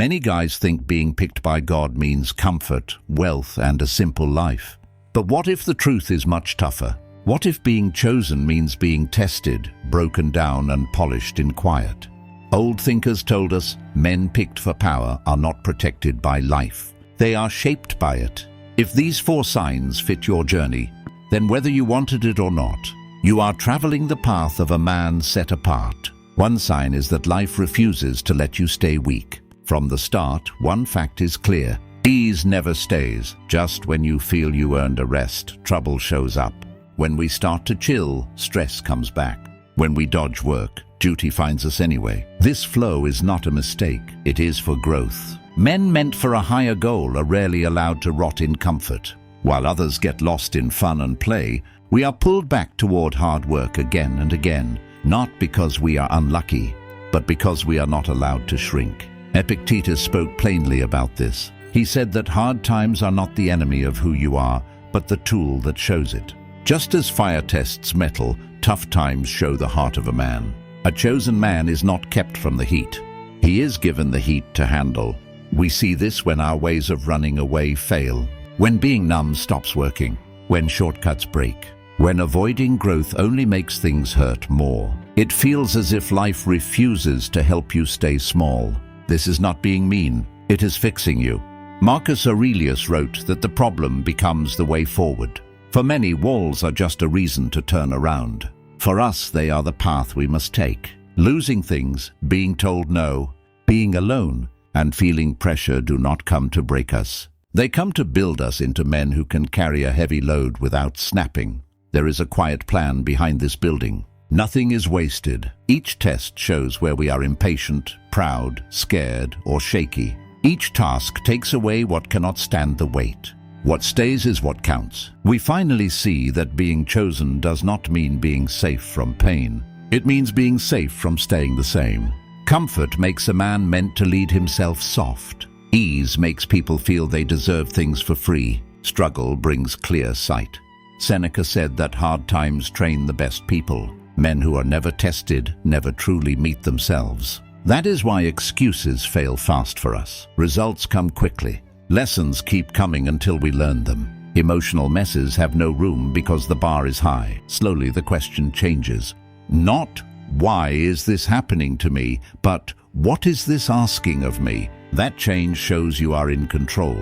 Many guys think being picked by God means comfort, wealth, and a simple life. But what if the truth is much tougher? What if being chosen means being tested, broken down, and polished in quiet? Old thinkers told us men picked for power are not protected by life. They are shaped by it. If these 4 signs fit your journey, then whether you wanted it or not, you are traveling the path of a man set apart. One sign is that life refuses to let you stay weak. From the start, one fact is clear. Ease never stays. Just when you feel you earned a rest, trouble shows up. When we start to chill, stress comes back. When we dodge work, duty finds us anyway. This flow is not a mistake. It is for growth. Men meant for a higher goal are rarely allowed to rot in comfort. While others get lost in fun and play, we are pulled back toward hard work again and again, not because we are unlucky, but because we are not allowed to shrink. Epictetus spoke plainly about this. He said that hard times are not the enemy of who you are, but the tool that shows it. Just as fire tests metal, tough times show the heart of a man. A chosen man is not kept from the heat. He is given the heat to handle. We see this when our ways of running away fail, when being numb stops working, when shortcuts break, when avoiding growth only makes things hurt more. It feels as if life refuses to help you stay small. This is not being mean, it is fixing you. Marcus Aurelius wrote that the problem becomes the way forward. For many, walls are just a reason to turn around. For us, they are the path we must take. Losing things, being told no, being alone, and feeling pressure do not come to break us. They come to build us into men who can carry a heavy load without snapping. There is a quiet plan behind this building. Nothing is wasted. Each test shows where we are impatient, proud, scared, or shaky. Each task takes away what cannot stand the weight. What stays is what counts. We finally see that being chosen does not mean being safe from pain. It means being safe from staying the same. Comfort makes a man meant to lead himself soft. Ease makes people feel they deserve things for free. Struggle brings clear sight. Seneca said that hard times train the best people. Men who are never tested never truly meet themselves. That is why excuses fail fast for us. Results come quickly. Lessons keep coming until we learn them. Emotional messes have no room because the bar is high. Slowly the question changes. Not, why is this happening to me, but what is this asking of me? That change shows you are in control.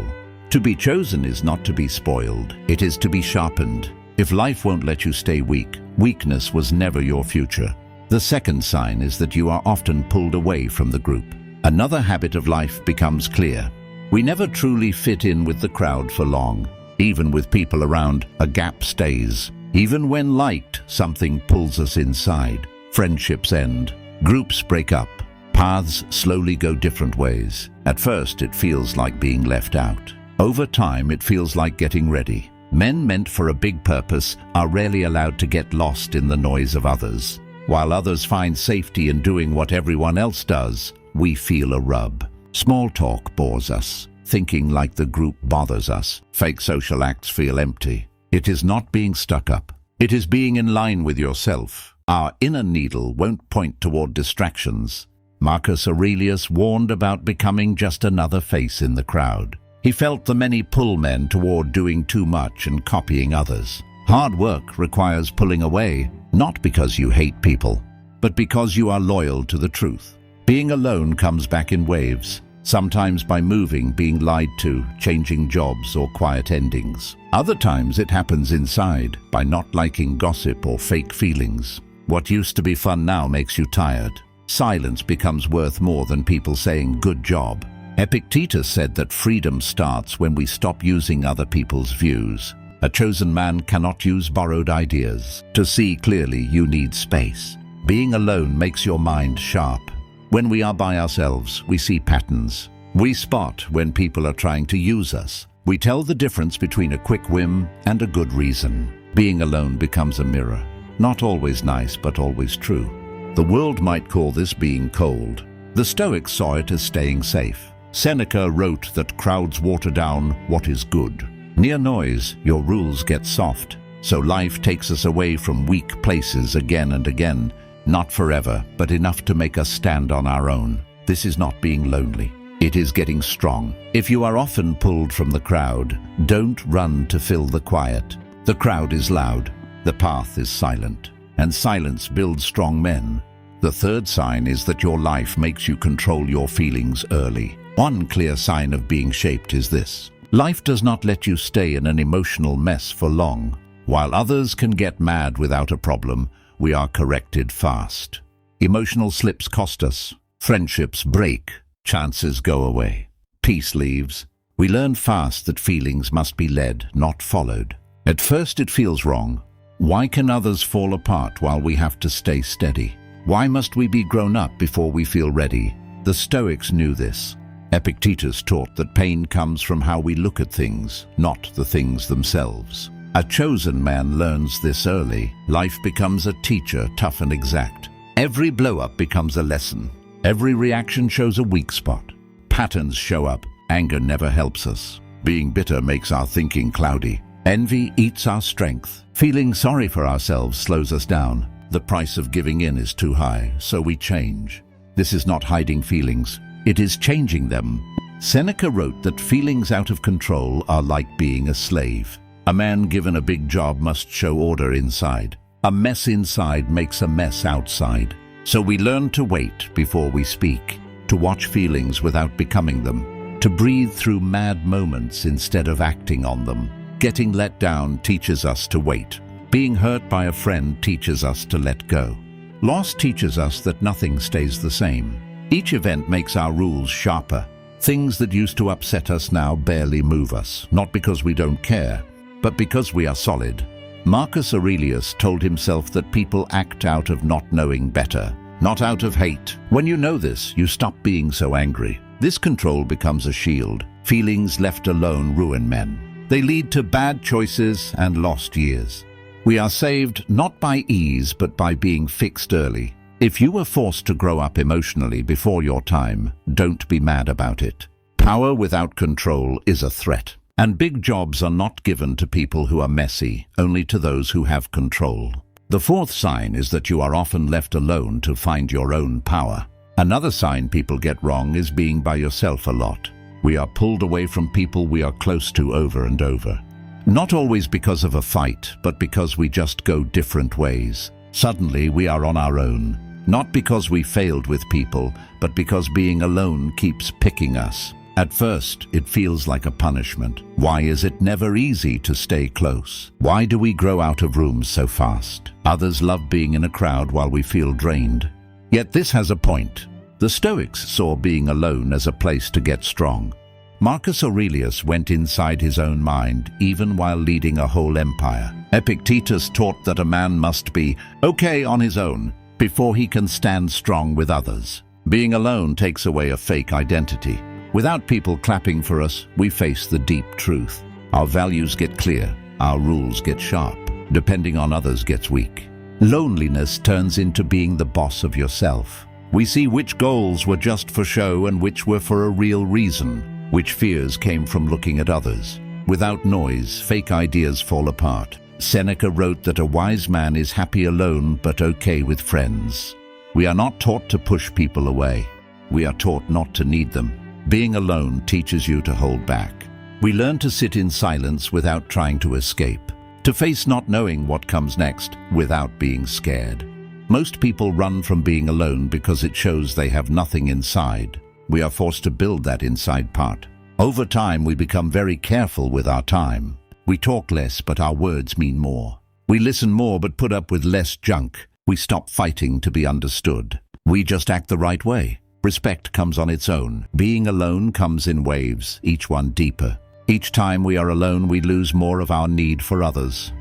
To be chosen is not to be spoiled. It is to be sharpened. If life won't let you stay weak, weakness was never your future. The second sign is that you are often pulled away from the group. Another habit of life becomes clear. We never truly fit in with the crowd for long. Even with people around, a gap stays. Even when liked, something pulls us inside. Friendships end. Groups break up. Paths slowly go different ways. At first, it feels like being left out. Over time, it feels like getting ready. Men meant for a big purpose are rarely allowed to get lost in the noise of others. While others find safety in doing what everyone else does, we feel a rub. Small talk bores us. Thinking like the group bothers us. Fake social acts feel empty. It is not being stuck up. It is being in line with yourself. Our inner needle won't point toward distractions. Marcus Aurelius warned about becoming just another face in the crowd. He felt the many pull men toward doing too much and copying others. Hard work requires pulling away, not because you hate people, but because you are loyal to the truth. Being alone comes back in waves, sometimes by moving, being lied to, changing jobs, or quiet endings. Other times it happens inside, by not liking gossip or fake feelings. What used to be fun now makes you tired. Silence becomes worth more than people saying good job. Epictetus said that freedom starts when we stop using other people's views. A chosen man cannot use borrowed ideas. To see clearly, you need space. Being alone makes your mind sharp. When we are by ourselves, we see patterns. We spot when people are trying to use us. We tell the difference between a quick whim and a good reason. Being alone becomes a mirror. Not always nice, but always true. The world might call this being cold. The Stoics saw it as staying safe. Seneca wrote that crowds water down what is good. Near noise, your rules get soft. So life takes us away from weak places again and again. Not forever, but enough to make us stand on our own. This is not being lonely. It is getting strong. If you are often pulled from the crowd, don't run to fill the quiet. The crowd is loud, the path is silent, and silence builds strong men. The third sign is that your life makes you control your feelings early. One clear sign of being shaped is this: life does not let you stay in an emotional mess for long. While others can get mad without a problem, we are corrected fast. Emotional slips cost us. Friendships break. Chances go away. Peace leaves. We learn fast that feelings must be led, not followed. At first it feels wrong. Why can others fall apart while we have to stay steady? Why must we be grown up before we feel ready? The Stoics knew this. Epictetus taught that pain comes from how we look at things, not the things themselves. A chosen man learns this early. Life becomes a teacher, tough and exact. Every blow-up becomes a lesson. Every reaction shows a weak spot. Patterns show up. Anger never helps us. Being bitter makes our thinking cloudy. Envy eats our strength. Feeling sorry for ourselves slows us down. The price of giving in is too high, so we change. This is not hiding feelings. It is changing them. Seneca wrote that feelings out of control are like being a slave. A man given a big job must show order inside. A mess inside makes a mess outside. So we learn to wait before we speak, to watch feelings without becoming them, to breathe through mad moments instead of acting on them. Getting let down teaches us to wait. Being hurt by a friend teaches us to let go. Loss teaches us that nothing stays the same. Each event makes our rules sharper. Things that used to upset us now barely move us, not because we don't care, but because we are solid. Marcus Aurelius told himself that people act out of not knowing better, not out of hate. When you know this, you stop being so angry. This control becomes a shield. Feelings left alone ruin men. They lead to bad choices and lost years. We are saved not by ease, but by being fixed early. If you were forced to grow up emotionally before your time, don't be mad about it. Power without control is a threat. And big jobs are not given to people who are messy, only to those who have control. The fourth sign is that you are often left alone to find your own power. Another sign people get wrong is being by yourself a lot. We are pulled away from people we are close to over and over. Not always because of a fight, but because we just go different ways. Suddenly we are on our own. Not because we failed with people, but because being alone keeps picking us. At first, it feels like a punishment. Why is it never easy to stay close? Why do we grow out of rooms so fast? Others love being in a crowd while we feel drained. Yet this has a point. The Stoics saw being alone as a place to get strong. Marcus Aurelius went inside his own mind, even while leading a whole empire. Epictetus taught that a man must be okay on his own before he can stand strong with others. Being alone takes away a fake identity. Without people clapping for us, we face the deep truth. Our values get clear, our rules get sharp. Depending on others gets weak. Loneliness turns into being the boss of yourself. We see which goals were just for show and which were for a real reason, which fears came from looking at others. Without noise, fake ideas fall apart. Seneca wrote that a wise man is happy alone but okay with friends. We are not taught to push people away. We are taught not to need them. Being alone teaches you to hold back. We learn to sit in silence without trying to escape, to face not knowing what comes next without being scared. Most people run from being alone because it shows they have nothing inside. We are forced to build that inside part. Over time, we become very careful with our time. We talk less, but our words mean more. We listen more, but put up with less junk. We stop fighting to be understood. We just act the right way. Respect comes on its own. Being alone comes in waves, each one deeper. Each time we are alone, we lose more of our need for others.